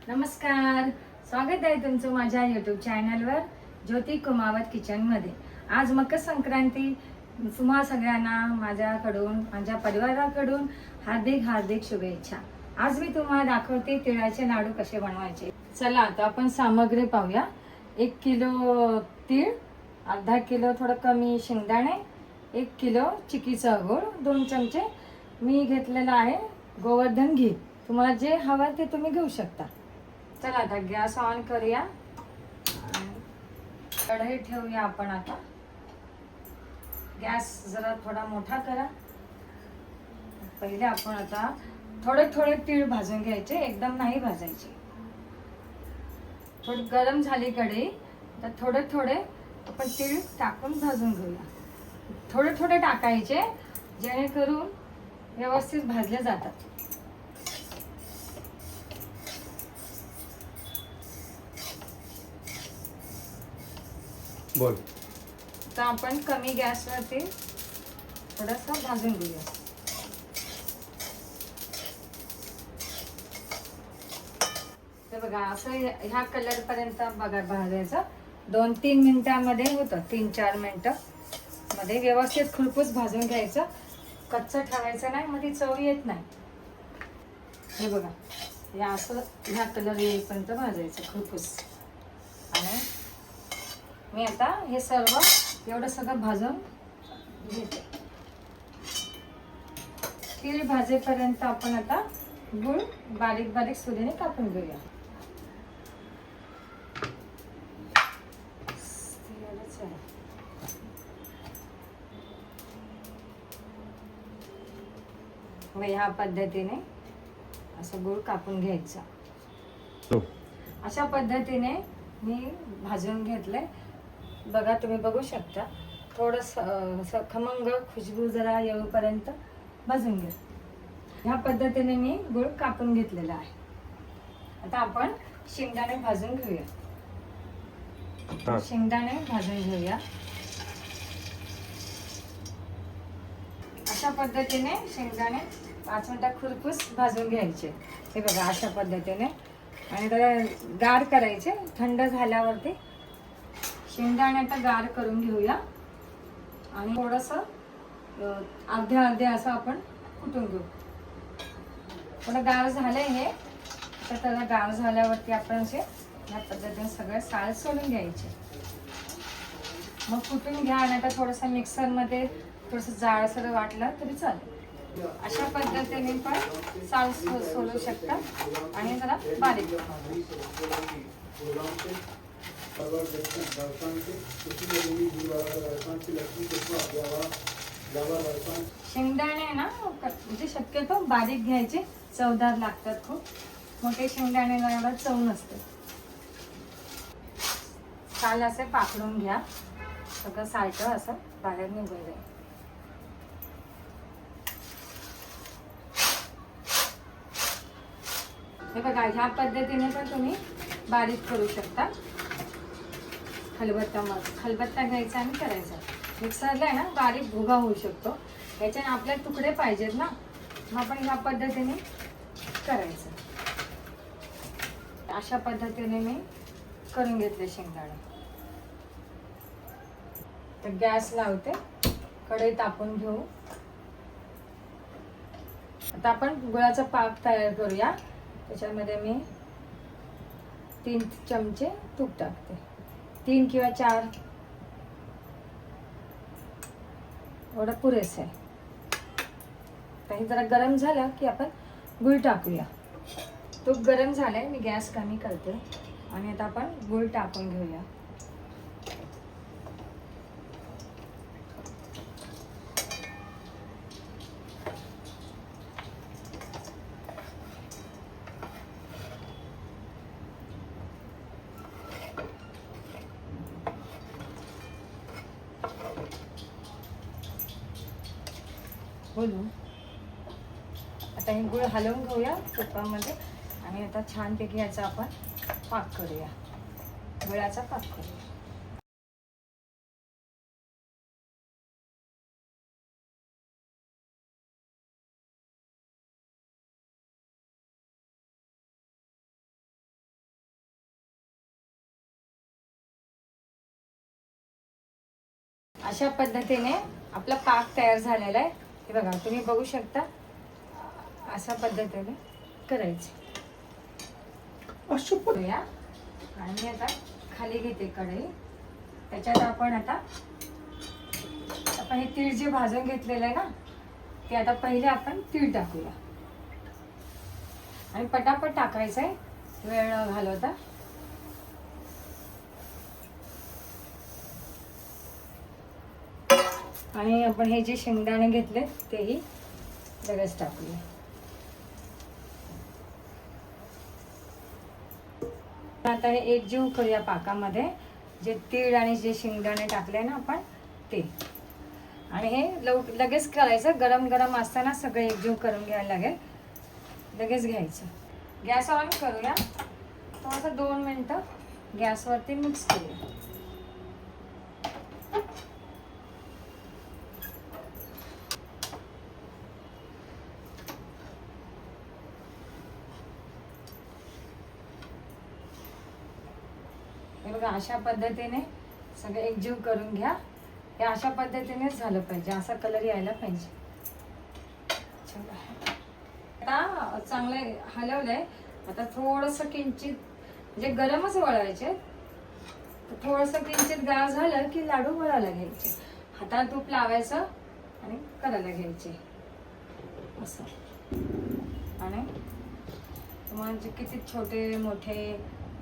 नमस्कार, स्वागत आहे तुमचं माझ्या यूट्यूब चॅनलवर ज्योती कुमावत किचनमध्ये। आज मकर संक्रांती, तुम्हा सगळ्यांना माझ्याकडून माझ्या परिवाराकडून हार्दिक हार्दिक शुभेच्छा। आज मी तुम्हाला दाखवते तिळाचे लाडू कसे बनवायचे। चला आता आपण सामग्री पाहूया। 1 किलो तीळ, अर्धा किलो थोडं कमी शेंगदाणे, 1 किलो चिकीचा गूळ, 2 चमचे मी घेतलेला आहे गोवर्धन घी। तुम्हाला जे हवं ते तुम्ही घेऊ शकता। चला आता गॅस ऑन करूया, कढई ठेवूया आपण। आता गॅस जरा थोडा मोठा करा। पहिले आपण आता थोडे थोडे तीळ भाजून घ्यायचे, एकदम नाही भाजायचे। थोडी गरम झाली कढई तर थोडे थोडे आपण तीळ टाकून भाजून घेऊया। थोडे थोडे टाकायचे जेणेकरून व्यवस्थित भाजले जातात। बोल। तर आपण कमी गॅसवरती थोडंसं भाजून घेऊया। ते बघा असं ह्या कलर पर्यंत बघा भाजायचं। 2-3 मिनिटांमध्ये होतं, 3-4 मिनिटं मध्ये व्यवस्थित खुरपूस भाजून घ्यायचं। कच्चं ठेवायचं नाही, मध्ये चव येत नाही। हे बघा हे असं ह्या कलर येईपर्यंत भाजायचं खुरपूस। आणि मी आता हे सर्व एवढं सगळं भाजून घेते। तीळ भाजेपर्यंत आपण आता गूळ बारीक बारीक सुरीने कापून घेऊया। ह्या पद्धतीने असं गूळ कापून घ्यायचा। अशा पद्धतीने मी भाजून घेतले। बघा तुम्ही बघू शकता, थोडंसं खमंग खुशबू जरा येऊपर्यंत भाजून घ्या। ह्या पद्धतीने मी गूळ कापून घेतलेला आहे। आता आपण शेंगदाणे भाजून घेऊया। शेंगदाणे भाजून घेऊया। अशा पद्धतीने शेंगदाणे 5 मिनिटं खुरपूस भाजून घ्यायचे। हे बघा अशा पद्धतीने, आणि त्याला गार करायचे। थंड झाल्यावरती शेंगदाणे आता गार करून घेऊया। आणि थोडंसं अर्धे अर्धे असं आपण कुटून घेऊ। थोडं गार झालंय हे, तर त्याला गार झाल्यावरती आपण असे या पद्धतीने सगळे साल सोलून घ्यायचे। मग कुटून घ्या, आणि आता थोडंसं मिक्सरमध्ये थोडंसं जाडसर वाटलं तरी चालेल। अशा पद्धतीने पण साल सोलू शकता आणि जरा बारीक। शेंगदाणे ना म्हणजे शक्यतो बारीक घ्यायचे, चवदार लागतात खूप। मोठे शेंगदाणे एवढा चव नसते। साल असे पाकडून घ्या, सगळं सालट असं बाहेर निघून जाईल। हे बघा ह्या पद्धतीने पण तुम्ही बारीक करू शकता। खलबत्ता घ्यायचा आणि करायचा। मिक्सरला आहे ना बारीक भुगा होऊ शकतो, याच्याने आपल्याला तुकडे पाहिजेत ना, मग आपण ह्या पद्धतीने करायचं। अशा पद्धतीने मी करून घेतले शेंगदाणे। तर गॅस लावते, कढई तापून घेऊ। आता आपण गुळाचा पाक तयार करूया। त्याच्यामध्ये मी 3 चमचे तूप टाकते, 3 किंवा 4 एवढं पुरेसं आहे। काही जरा गरम झालं की आपण गूळ टाकूया। तूप गरम झालंय, मी गॅस कमी करते आणि आता आपण गूळ टाकून घेऊया। बोलू आता हे गूळ हलवून घेऊया तुपामध्ये, आणि आता छानपैकी याचा आपण पाक करूया, गुळाचा पाक करूया। अशा पद्धतीने आपला पाक तयार झालेला आहे. हे बघा तुम्ही बघू शकता. अशा पद्धतीने करायचे. करूया. आणि मी आता खाली घेते कढई. त्याच्यात आपण हे तीळ जे भाजून घेतलेलं आहे ना, ते आता पहिले आपण तीळ टाकूया. आणि पटापट टाकायचं आहे, वेळ न घालवता. आणि आपण हे जे शेंगदाणे घेतले तेही लगेच टाकूया. आता हे एकजीव करूया पाकामध्ये. जे तीळ आणि जे शेंगदाणे टाकले ना आपण ते. आणि हे लगेच करायचं. गरम गरम असताना सगळं एकजीव करून घ्यायला लागेल. लगेच घ्यायचं. गॅस ऑन करूया. थोडंसं 2 मिनटं गॅसवरती मिक्स करूया. हे बघा अशा पद्धतीने सगळं एकजीव करून घ्या. हे अशा पद्धतीनेच झालं पाहिजे. असा कलर यायला पाहिजे. आता चांगले हलवलंय. आता थोडंसं किंचित म्हणजे गरमच वळवायचे. थोडंसं किंचित गार झालं की लाडू वळायला घ्यायचे. हाताला तूप लावायचं आणि करायला घ्यायचे असं. आणि तुम्हाला किती छोटे मोठे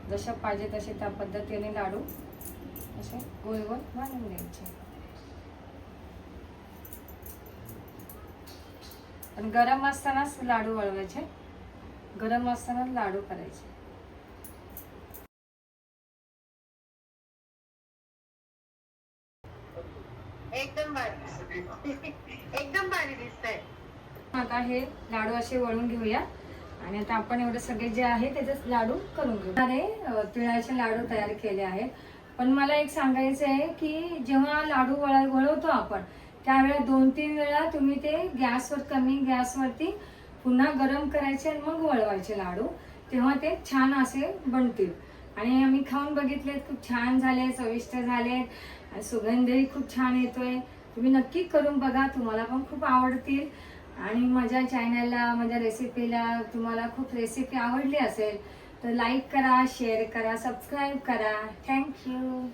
जसे पाहिजे तसे त्या पद्धतीने लाडू असे गोल गोल बांधून घ्यायचे. पण गरम असतानाच लाडू वळवायचे. गरम असताना लाडू करायचे. एकदम भारी एकदम भारी दिसतंय. आता हे लाडू असे वळून घेऊया. आणि आता आपण एवढे सगळे जे आहे त्याचे लाडू करून घेऊ. तिळाचे लाडू तयार केले आहेत. पण मला एक सांगायचं आहे की जेव्हा लाडू वळवतो आपण त्यावेळेला 2-3 वेळा तुम्ही ते गॅसवर कमी गॅसवरती पुन्हा गरम करायचे आणि मग वळवायचे लाडू. तेव्हा ते छान असे बनतील. आणि आम्ही खाऊन बघितलेत, खूप छान झाले, चविष्ट झाले. सुगंधही खूप छान येतोय. तुम्ही नक्की करून बघा. तुम्हाला पण खूप आवडतील. आणि माझ्या चॅनलला माझ्या रेसिपीला तुम्हाला खूप रेसिपी आवडली असेल तर लाईक करा, शेअर करा, सबस्क्राईब करा. थँक्यू.